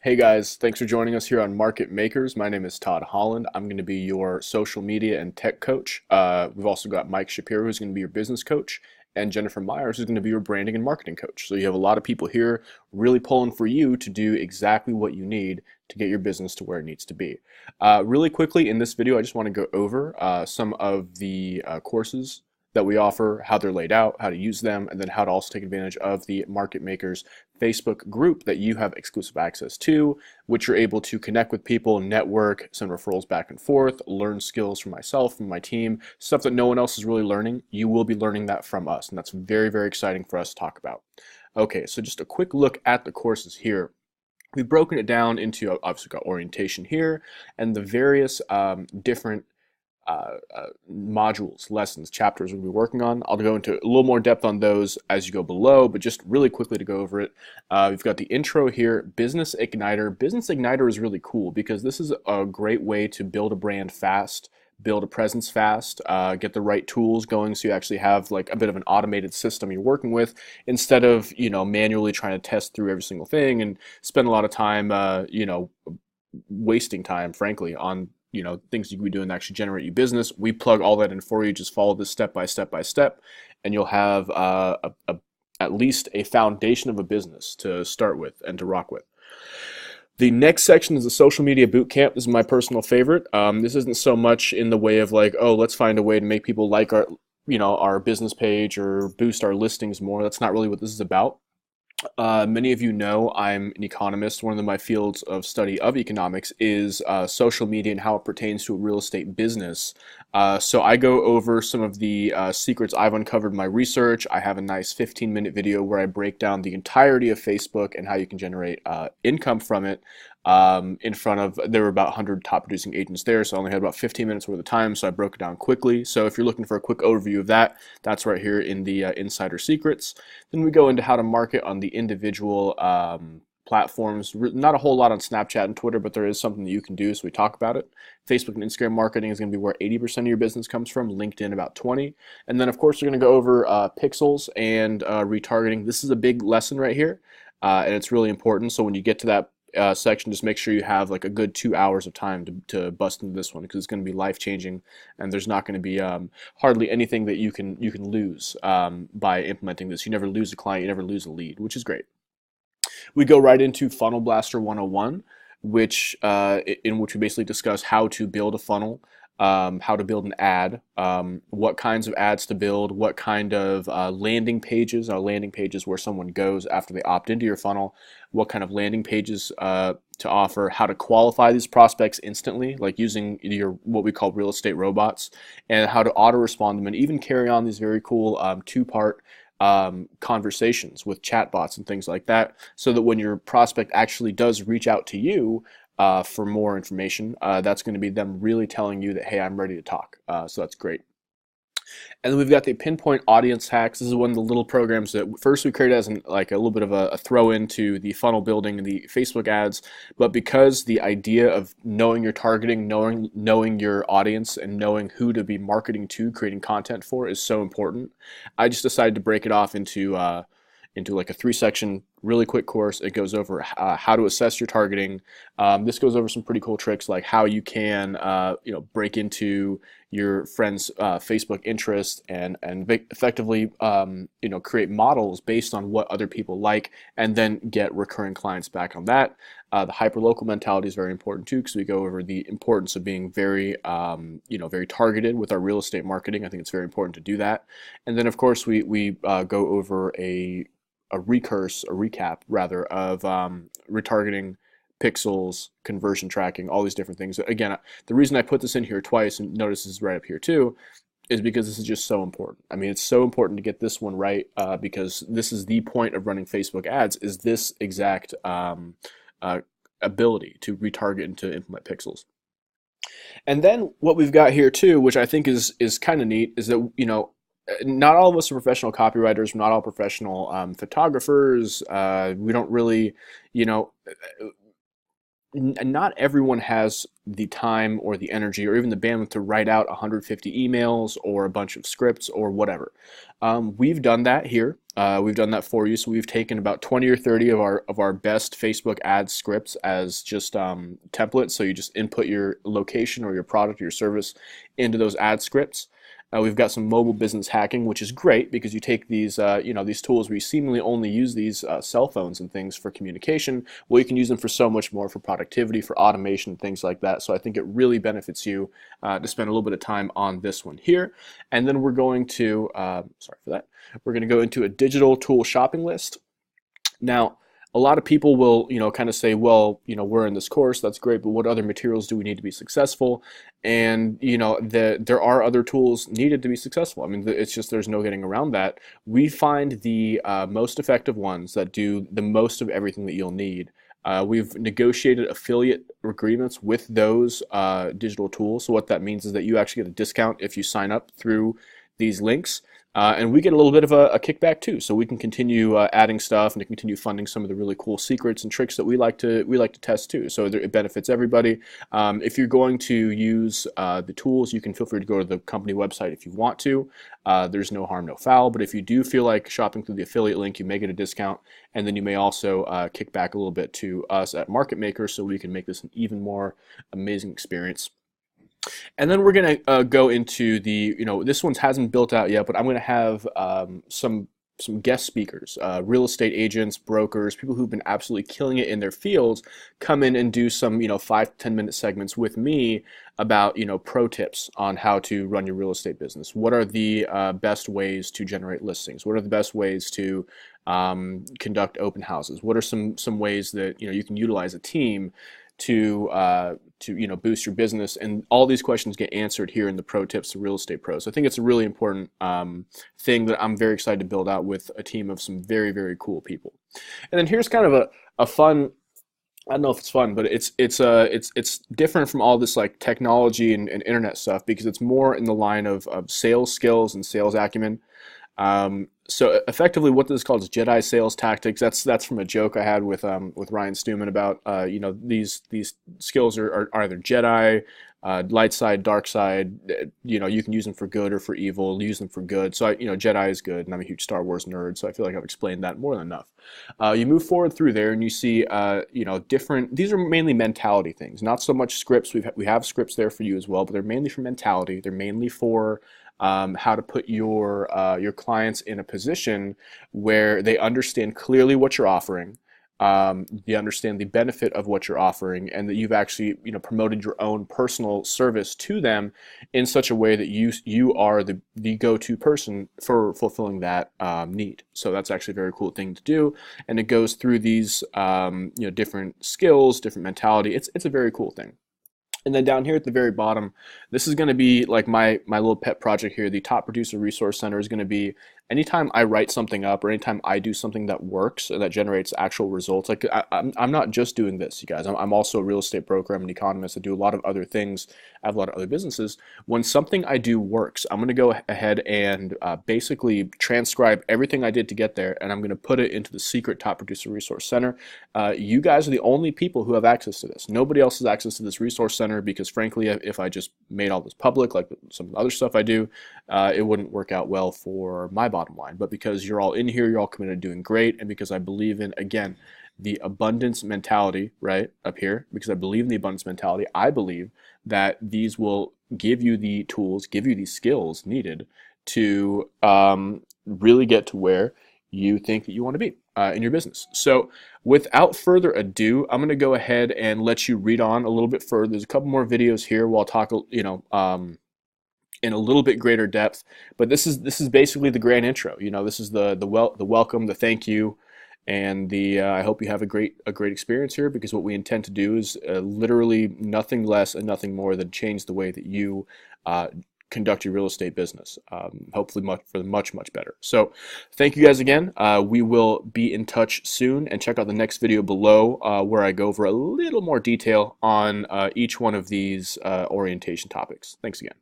Hey guys, thanks for joining us here on Market Makers. My name is Todd Holland. I'm going to be your social media and tech coach. We've also got Mike Shapiro, who's going to be your business coach, and Jennifer Myers, who's going to be your branding and marketing coach. So you have a lot of people here really pulling for you to do exactly what you need to get your business to where it needs to be. Really quickly in this video, I just want to go over some of the courses that we offer, how they're laid out, how to use them, and then how to also take advantage of the Market Makers Facebook group that you have exclusive access to, which you're able to connect with people, network, send referrals back and forth, learn skills from myself, from my team, stuff that no one else is really learning. You will be learning that from us, and that's very, very exciting for us to talk about. Okay, so just a quick look at the courses here. We've broken it down into, obviously got orientation here, and the various different modules, lessons, chapters we'll be working on. I'll go into a little more depth on those as you go below, but just really quickly to go over it. We've got the intro here, Business Igniter. Business Igniter is really cool because this is a great way to build a brand fast, build a presence fast, get the right tools going so you actually have like a bit of an automated system you're working with instead of, manually trying to test through every single thing and spend a lot of time, wasting time, frankly, on things you can be doing to actually generate you business. We plug all that in for you. Just follow this step by step by step, and you'll have at least a foundation of a business to start with and to rock with. The next section is the social media bootcamp. This is my personal favorite. This isn't so much in the way of like, oh, let's find a way to make people like our business page or boost our listings more. That's not really what this is about. Many of you know I'm an economist. One of my fields of study of economics is social media and how it pertains to a real estate business. So I go over some of the secrets I've uncovered in my research. I have a nice 15-minute video where I break down the entirety of Facebook and how you can generate income from it. There were about 100 top producing agents there, so I only had about 15 minutes worth of time, so I broke it down quickly. So if you're looking for a quick overview of that, that's right here in the Insider Secrets. Then we go into how to market on the individual platforms. Not a whole lot on Snapchat and Twitter, but there is something that you can do, so we talk about it. Facebook and Instagram marketing is going to be where 80% of your business comes from, LinkedIn about 20. And then, of course, we're going to go over pixels and retargeting. This is a big lesson right here, and it's really important. So when you get to that section, just make sure you have like a good 2 hours of time to bust into this one because it's going to be life changing, and there's not going to be hardly anything that you can lose by implementing this. You never lose a client, you never lose a lead, which is great. We go right into Funnel Blaster 101, in which we basically discuss how to build a funnel, how to build an ad, what kinds of ads to build, what kind of landing pages are landing pages where someone goes after they opt into your funnel, what kind of landing pages to offer, how to qualify these prospects instantly, like using what we call real estate robots, and how to auto respond them, and even carry on these very cool two-part conversations with chatbots and things like that, so that when your prospect actually does reach out to you for more information, that's going to be them really telling you that, hey, I'm ready to talk. So that's great. And then we've got the Pinpoint Audience Hacks. This is one of the little programs that first we created as a little bit of a throw into the funnel building and the Facebook ads. But because the idea of knowing your targeting, knowing your audience, and knowing who to be marketing to, creating content for is so important, I just decided to break it off into like a 3-section really quick course. It goes over how to assess your targeting. This goes over some pretty cool tricks like how you can break into your friends' Facebook interest and effectively create models based on what other people like, and then get recurring clients back on that. The hyperlocal mentality is very important too, because we go over the importance of being very very targeted with our real estate marketing. I think it's very important to do that. And then of course we go over a recap rather of retargeting, pixels, conversion tracking, all these different things. Again, the reason I put this in here twice, and notice this is right up here too, is because this is just so important. I mean, it's so important to get this one right because this is the point of running Facebook ads, is this exact ability to retarget and to implement pixels. And then what we've got here too, which I think is kind of neat, is that not all of us are professional copywriters. We're not all professional photographers. We don't really, not everyone has the time or the energy or even the bandwidth to write out 150 emails or a bunch of scripts or whatever. We've done that here. We've done that for you. So we've taken about 20 or 30 of our best Facebook ad scripts as just templates. So you just input your location or your product or your service into those ad scripts. We've got some mobile business hacking, which is great because you take these, these tools where you seemingly only use these cell phones and things for communication. Well, you can use them for so much more, for productivity, for automation, things like that. So I think it really benefits you to spend a little bit of time on this one here. And then we're going to, sorry for that, we're going to go into a digital tool shopping list. Now, a lot of people will, kind of say, well, we're in this course, that's great, but what other materials do we need to be successful? And, there are other tools needed to be successful. I mean, it's just there's no getting around that. We find the most effective ones that do the most of everything that you'll need. We've negotiated affiliate agreements with those digital tools. So what that means is that you actually get a discount if you sign up through these links. And we get a little bit of a kickback too, so we can continue adding stuff and to continue funding some of the really cool secrets and tricks that we like to test too. So it benefits everybody. If you're going to use the tools, you can feel free to go to the company website if you want to. There's no harm, no foul. But if you do feel like shopping through the affiliate link, you may get a discount, and then you may also kick back a little bit to us at Market Maker, so we can make this an even more amazing experience. And then we're going to go into the, this one hasn't built out yet, but I'm going to have some guest speakers, real estate agents, brokers, people who've been absolutely killing it in their fields, come in and do some, 5 to 10-minute segments with me about, pro tips on how to run your real estate business. What are the best ways to generate listings? What are the best ways to conduct open houses? What are some ways that, you can utilize a team to boost your business? And all these questions get answered here in the Pro Tips to Real Estate Pros. I think it's a really important thing that I'm very excited to build out with a team of some very, very cool people. And then here's kind of a fun, I don't know if it's fun, but it's different from all this like technology and internet stuff, because it's more in the line of sales skills and sales acumen. So effectively, what this is called is Jedi sales tactics. That's from a joke I had with Ryan Stewman about these skills are either Jedi, light side, dark side. You can use them for good or for evil. Use them for good. So Jedi is good, and I'm a huge Star Wars nerd, so I feel like I've explained that more than enough. You move forward through there, and you see different. These are mainly mentality things, not so much scripts. We have scripts there for you as well, but they're mainly for mentality. They're mainly for how to put your clients in a position where they understand clearly what you're offering, you understand the benefit of what you're offering, and that you've actually promoted your own personal service to them in such a way that you are the go-to person for fulfilling that need. So that's actually a very cool thing to do, and it goes through these different skills, different mentality. It's a very cool thing. And then down here at the very bottom, this is going to be like my little pet project here. The Top Producer Resource Center is going to be anytime I write something up or anytime I do something that works and that generates actual results. Like I'm not just doing this, you guys. I'm also a real estate broker. I'm an economist. I do a lot of other things. I have a lot of other businesses. When something I do works, I'm going to go ahead and basically transcribe everything I did to get there, and I'm going to put it into the secret Top Producer Resource Center. You guys are the only people who have access to this. Nobody else has access to this resource center, because frankly, if I just made all this public, like some other stuff I do, it wouldn't work out well for my bottom line. But because you're all in here, you're all committed to doing great, and because I believe in, again, the abundance mentality right up here, because I believe in the abundance mentality, I believe that these will give you the tools, give you the skills needed to really get to where you think that you want to be in your business. So without further ado, I'm going to go ahead and let you read on a little bit further. There's a couple more videos here where I'll talk, in a little bit greater depth, but this is basically the grand intro. This is the welcome, the thank you, and the I hope you have a great experience here, because what we intend to do is literally nothing less and nothing more than change the way that you conduct your real estate business, hopefully much better. So thank you guys again. We will be in touch soon, and check out the next video below where I go over a little more detail on each one of these orientation topics. Thanks again.